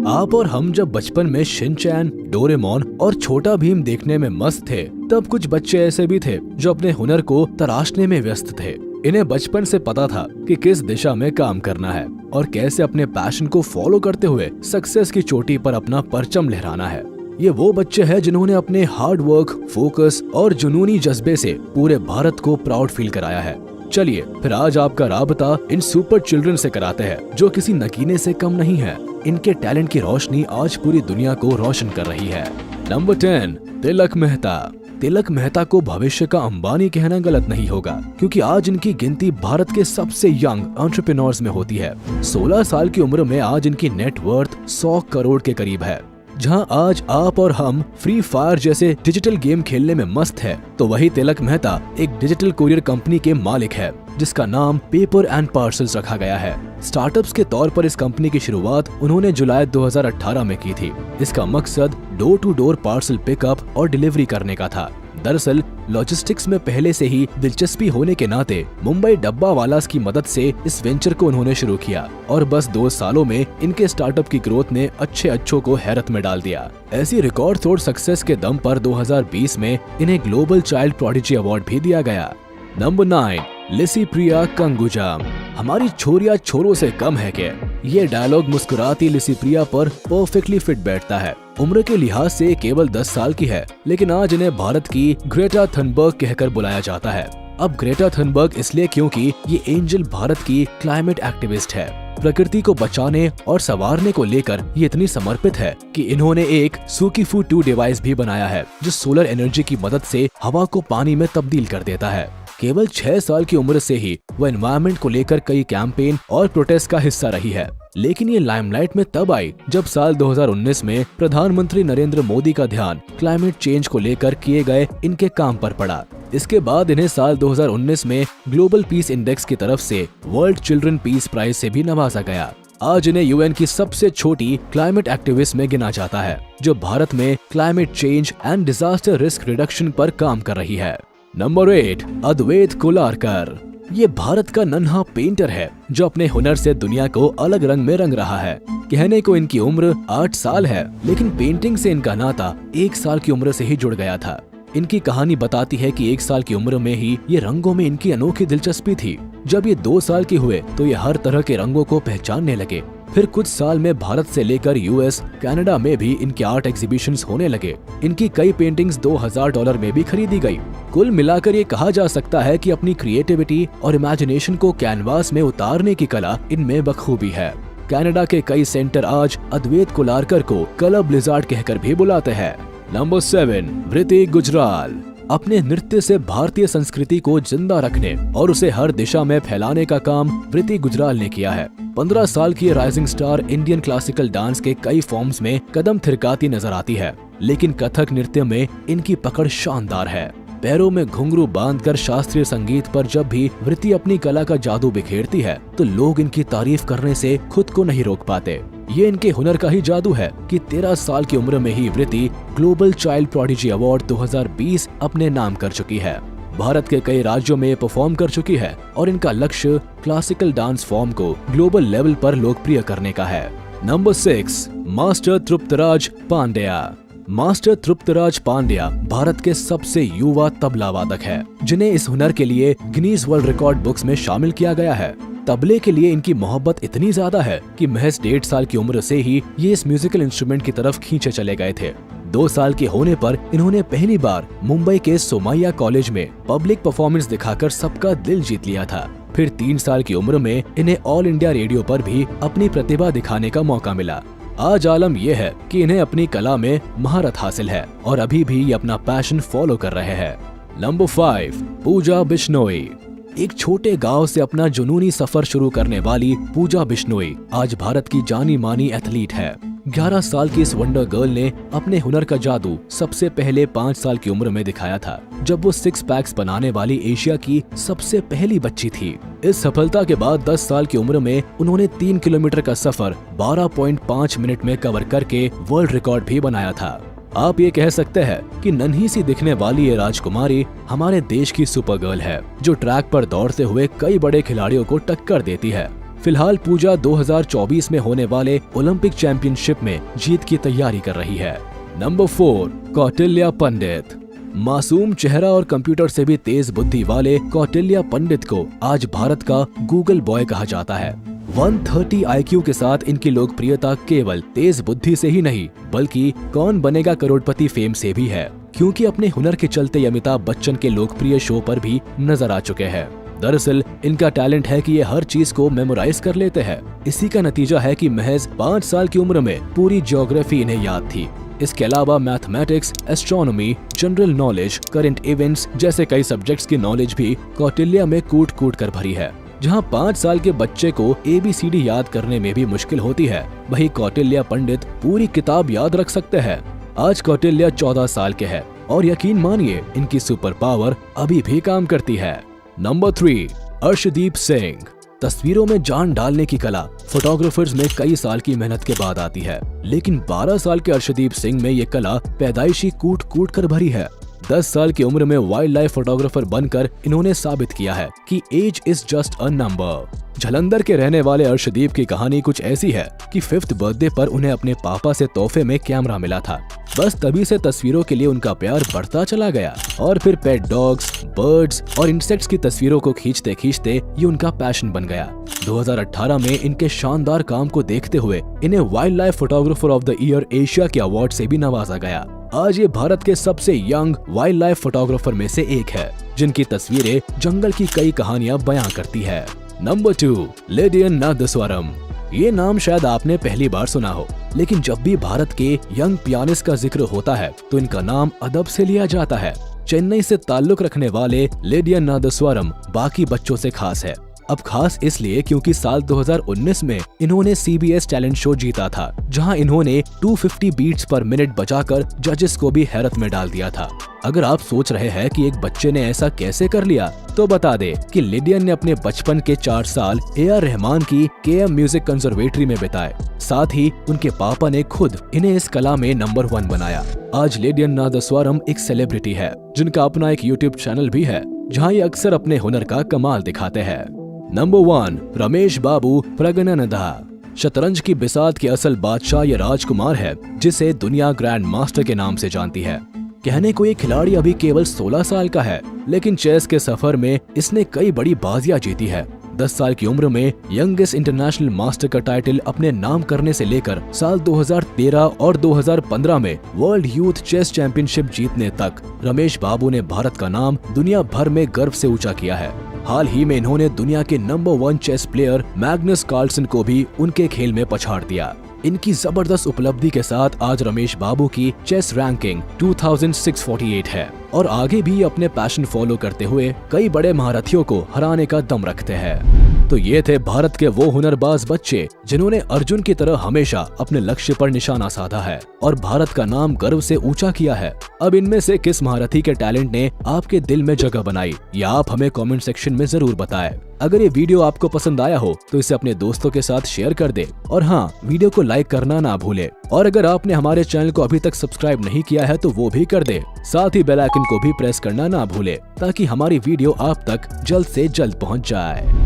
आप और हम जब बचपन में शिनचैन, डोरेमोन और छोटा भीम देखने में मस्त थे, तब कुछ बच्चे ऐसे भी थे जो अपने हुनर को तराशने में व्यस्त थे। इन्हें बचपन से पता था कि किस दिशा में काम करना है और कैसे अपने पैशन को फॉलो करते हुए सक्सेस की चोटी पर अपना परचम लहराना है। ये वो बच्चे हैं जिन्होंने अपने हार्ड वर्क, फोकस और जुनूनी जज्बे से पूरे भारत को प्राउड फील कराया है। चलिए फिर आज आपका राबता इन सुपर चिल्ड्रन से कराते हैं जो किसी नगीने से कम नहीं है। इनके टैलेंट की रोशनी आज पूरी दुनिया को रोशन कर रही है। नंबर 10, तिलक मेहता। तिलक मेहता को भविष्य का अंबानी कहना गलत नहीं होगा, क्योंकि आज इनकी गिनती भारत के सबसे यंग एंटरप्रेन्योर्स में होती है। 16 साल की उम्र में आज इनकी नेटवर्थ 100 करोड़ के करीब है। जहां आज आप और हम फ्री फायर जैसे डिजिटल गेम खेलने में मस्त है, तो वही तिलक मेहता एक डिजिटल कोरियर कंपनी के मालिक है जिसका नाम पेपर एंड पार्सल्स रखा गया है। स्टार्टअप्स के तौर पर इस कंपनी की शुरुआत उन्होंने जुलाई 2018 में की थी। इसका मकसद door to door parcel pickup और डिलीवरी करने का था। दरअसल लॉजिस्टिक्स में पहले से ही दिलचस्पी होने के नाते मुंबई डब्बा वालास की मदद से इस वेंचर को उन्होंने शुरू किया और बस 2 सालों में इनके स्टार्टअप की ग्रोथ ने अच्छों को हैरत में डाल दिया। ऐसी रिकॉर्ड तोड़ सक्सेस के दम पर 2020 में इन्हें ग्लोबल चाइल्ड प्रोडिजी अवार्ड भी दिया गया। नंबर 9, लिसिप्रिया कंगुजाम। हमारी छोरिया छोरों से कम है क्या? ये डायलॉग मुस्कुराती लिसिप्रिया पर परफेक्टली फिट बैठता है। उम्र के लिहाज से केवल 10 साल की है, लेकिन आज इन्हें भारत की ग्रेटा थनबर्ग कहकर बुलाया जाता है। अब ग्रेटा थनबर्ग इसलिए क्योंकि ये एंजल भारत की क्लाइमेट एक्टिविस्ट है। प्रकृति को बचाने और संवारने को लेकर ये इतनी समर्पित है कि इन्होंने एक सुकीफू 2 डिवाइस भी बनाया है जो सोलर एनर्जी की मदद से हवा को पानी में तब्दील कर देता है। केवल 6 साल की उम्र से ही वो एनवायरनमेंट को लेकर कई कैंपेन और प्रोटेस्ट का हिस्सा रही है, लेकिन ये लाइमलाइट में तब आई जब साल 2019 में प्रधानमंत्री नरेंद्र मोदी का ध्यान क्लाइमेट चेंज को लेकर किए गए इनके काम पर पड़ा। इसके बाद इन्हें साल 2019 में ग्लोबल पीस इंडेक्स की तरफ से वर्ल्ड चिल्ड्रन पीस प्राइज से भी नवाजा गया। आज इन्हें यूएन की सबसे छोटी क्लाइमेट एक्टिविस्ट में गिना जाता है, जो भारत में climate change and disaster risk reduction पर काम कर रही है। नंबर 8, अद्वैत कोलारकर। ये भारत का नन्हा पेंटर है जो अपने हुनर से दुनिया को अलग रंग में रंग रहा है। कहने को इनकी उम्र 8 साल है, लेकिन पेंटिंग से इनका नाता 1 साल की उम्र से ही जुड़ गया था। इनकी कहानी बताती है कि 1 साल की उम्र में ही ये रंगों में इनकी अनोखी दिलचस्पी थी। जब ये 2 साल के हुए तो ये हर तरह के रंगों को पहचानने लगे। फिर कुछ साल में भारत से लेकर यूएस, कनाडा में भी इनके आर्ट एग्जीबिशंस होने लगे। इनकी कई पेंटिंग्स $2000 में भी खरीदी गई। कुल मिलाकर ये कहा जा सकता है कि अपनी क्रिएटिविटी और इमेजिनेशन को कैनवास में उतारने की कला इनमें बखूबी है। कनाडा के कई सेंटर आज अद्वैत कोलारकर को कलर ब्लिजार्ड कहकर भी बुलाते हैं। नंबर 7, वृति गुजराल। अपने नृत्य से भारतीय संस्कृति को जिंदा रखने और उसे हर दिशा में फैलाने का काम वृति गुजराल ने किया है। 15 साल की rising star Indian classical dance के कई फॉर्म्स में कदम थिरकाती नजर आती है, लेकिन कथक नृत्य में इनकी पकड़ शानदार है। पैरों में घुंघरू बांधकर शास्त्रीय संगीत पर जब भी वृति अपनी कला का जादू बिखेरती है, तो लोग इनकी तारीफ करने से खुद को नहीं रोक पाते। ये इनके हुनर का ही जादू है कि 13 साल की उम्र में ही वृति ग्लोबल चाइल्ड प्रोडिजी अवार्ड 2020 अपने नाम कर चुकी है। भारत के कई राज्यों में परफॉर्म कर चुकी है और इनका लक्ष्य क्लासिकल डांस फॉर्म को ग्लोबल लेवल पर लोकप्रिय करने का है। Number 6, master Triptraj Pandya. Master Triptraj Pandya Bharat के सबसे युवा तबला वादक है, जिन्हें इस हुनर के लिए गिनीज वर्ल्ड रिकॉर्ड बुक्स में शामिल किया गया है। तबले के लिए इनकी मोहब्बत इतनी ज्यादा है कि महज 1.5 साल की उम्र से ही ये इस म्यूजिकल इंस्ट्रूमेंट की तरफ खींचे चले गए थे। 2 साल के होने पर इन्होंने पहली बार मुंबई के सोमैया कॉलेज में पब्लिक परफॉर्मेंस दिखाकर सबका दिल जीत लिया था। फिर 3 साल की उम्र में इन्हें ऑल इंडिया रेडियो पर भी अपनी प्रतिभा दिखाने का मौका मिला। आज आलम यह है कि इन्हें अपनी कला में महारत हासिल है और अभी भी ये अपना पैशन फॉलो कर रहे हैं। नंबर 5, पूजा बिश्नोई। एक छोटे गांव से अपना जुनूनी सफर शुरू करने वाली पूजा बिश्नोई आज भारत की जानी मानी एथलीट है। 11 साल की इस वंडर गर्ल ने अपने हुनर का जादू सबसे पहले 5 साल की उम्र में दिखाया था, जब वो 6 पैक्स बनाने वाली एशिया की सबसे पहली बच्ची थी। इस सफलता के बाद 10 साल की उम्र में उन्होंने 3 किलोमीटर का सफर 12.5 मिनट में कवर करके वर्ल्ड रिकॉर्ड भी बनाया था। आप ये कह सकते हैं कि नन्ही सी दिखने वाली ये राजकुमारी हमारे देश की सुपर गर्ल है, जो ट्रैक पर दौड़ते हुए कई बड़े खिलाड़ियों को टक्कर देती है। फिलहाल पूजा 2024 में होने वाले ओलंपिक चैंपियनशिप में जीत की तैयारी कर रही है। नंबर 4, कौटिल्य पंडित। मासूम चेहरा और कंप्यूटर से भी तेज बुद्धि वाले कौटिल्य पंडित को आज भारत का गूगल बॉय कहा जाता है। 130 IQ के साथ इनकी लोकप्रियता केवल तेज बुद्धि से ही नहीं बल्कि कौन बनेगा करोड़पति फेम से भी है, क्योंकि अपने हुनर के चलते ये अमिताभ बच्चन के लोकप्रिय शो पर भी नजर आ चुके हैं। दरअसल इनका टैलेंट है कि ये हर चीज को मेमोराइज कर लेते हैं। इसी का नतीजा है कि महज 5 साल की उम्र में पूरी ज्योग्राफी इन्हें याद थी। इसके अलावा mathematics, astronomy, general knowledge, current events जैसे कई सब्जेक्ट्स की नॉलेज भी कौटिल्य में कूट कूट कर भरी है। जहां 5 साल के बच्चे को ABCD याद करने में भी मुश्किल होती है, वहीं कौटिल्य पंडित पूरी किताब याद रख सकते हैं। आज कौटिल्य 14 साल के हैं और यकीन मानिए इनकी सुपर पावर अभी भी काम करती है। नंबर 3, अर्शदीप सिंह। तस्वीरों में जान डालने की कला फोटोग्राफर्स में कई साल की मेहनत के बाद आती है, लेकिन 12 साल के अर्शदीप सिंह में ये कला पैदाइशी कूट कूट कर भरी है। 10 साल की उम्र में वाइल्ड लाइफ फोटोग्राफर बनकर इन्होंने साबित किया है कि age is just a number. Jalandhar के रहने वाले अर्शदीप की कहानी कुछ ऐसी है कि 5th बर्थडे पर उन्हें अपने पापा से तोहफे में कैमरा मिला था। बस तभी से तस्वीरों के लिए उनका प्यार बढ़ता चला गया और फिर पेट डॉग्स, बर्ड्स और इंसेक्ट्स की तस्वीरों को खींचते खींचते ये उनका पैशन बन गया। 2018 में इनके शानदार काम को देखते हुए इन्हें wild life photographer of the year Asia के अवार्ड से भी नवाजा गया। आज ये भारत के सबसे यंग वाइल्ड लाइफ फोटोग्राफर में से एक है, जिनकी तस्वीरें जंगल की कई कहानियां बयां करती है। नंबर 2, लेडियन नादस्वरम। ये नाम शायद आपने पहली बार सुना हो, लेकिन जब भी भारत के यंग पियानिस्ट का जिक्र होता है तो इनका नाम अदब से लिया जाता है। चेन्नई से ताल्लुक रखने वाले लेडियन नादस्वरम बाकी बच्चों से खास है। अब खास इसलिए क्योंकि साल 2019 में इन्होंने CBS टैलेंट शो जीता था, जहां इन्होंने 250 बीट्स पर मिनट बजाकर जजेस को भी हैरत में डाल दिया था। अगर आप सोच रहे हैं कि एक बच्चे ने ऐसा कैसे कर लिया, तो बता दे कि लिडियन ने अपने बचपन के 4 साल AR रहमान की KM म्यूजिक कंजर्वेटरी में बिताए। साथ ही उनके पापा ने खुद इन्हें इस कला में नंबर 1 बनाया। आज लेडियन नादस्वरम एक सेलिब्रिटी है, जिनका अपना एक YouTube चैनल भी है, जहाँ ये अक्सर अपने हुनर का कमाल दिखाते हैं। नंबर 1, रमेश बाबू प्रगनानंदा। शतरंज की बिसात के असल बादशाह ये राजकुमार है, जिसे दुनिया ग्रैंड मास्टर के नाम से जानती है। कहने को ये खिलाड़ी अभी केवल 16 साल का है, लेकिन चेस के सफर में इसने कई बड़ी बाजियां जीती है। 10 साल की उम्र में यंगेस्ट इंटरनेशनल मास्टर का टाइटल अपने नाम करने से लेकर साल 2013 और 2015 में वर्ल्ड यूथ चेस चैंपियनशिप जीतने तक रमेश बाबू ने भारत का नाम दुनिया भर में गर्व से ऊंचा किया है। हाल ही में इन्होंने दुनिया के number 1 chess player Magnus Carlsen को भी उनके खेल में पछाड़ दिया। इनकी जबरदस्त उपलब्धि के साथ आज रमेश बाबू की चेस रैंकिंग 2648 है और आगे भी अपने पैशन फॉलो करते हुए कई बड़े महारथियों को हराने का दम रखते हैं। तो ये थे भारत के वो हुनरबाज बच्चे जिन्होंने अर्जुन की तरह हमेशा अपने लक्ष्य पर निशाना साधा है और भारत का नाम गर्व से ऊंचा किया है। अब इनमें से किस महारथी के टैलेंट ने आपके दिल में जगह बनाई, या आप हमें कमेंट सेक्शन में जरूर बताएं। अगर ये वीडियो आपको पसंद आया हो तो इसे अपने दोस्तों के साथ शेयर कर दे और हाँ, वीडियो को लाइक करना ना भूले। और अगर आपने हमारे चैनल को अभी तक सब्सक्राइब नहीं किया है तो वो भी कर दे। साथ ही बेल आइकन को भी प्रेस करना ना भूले, ताकि हमारी वीडियो आप तक जल्द से जल्द पहुंच जाए।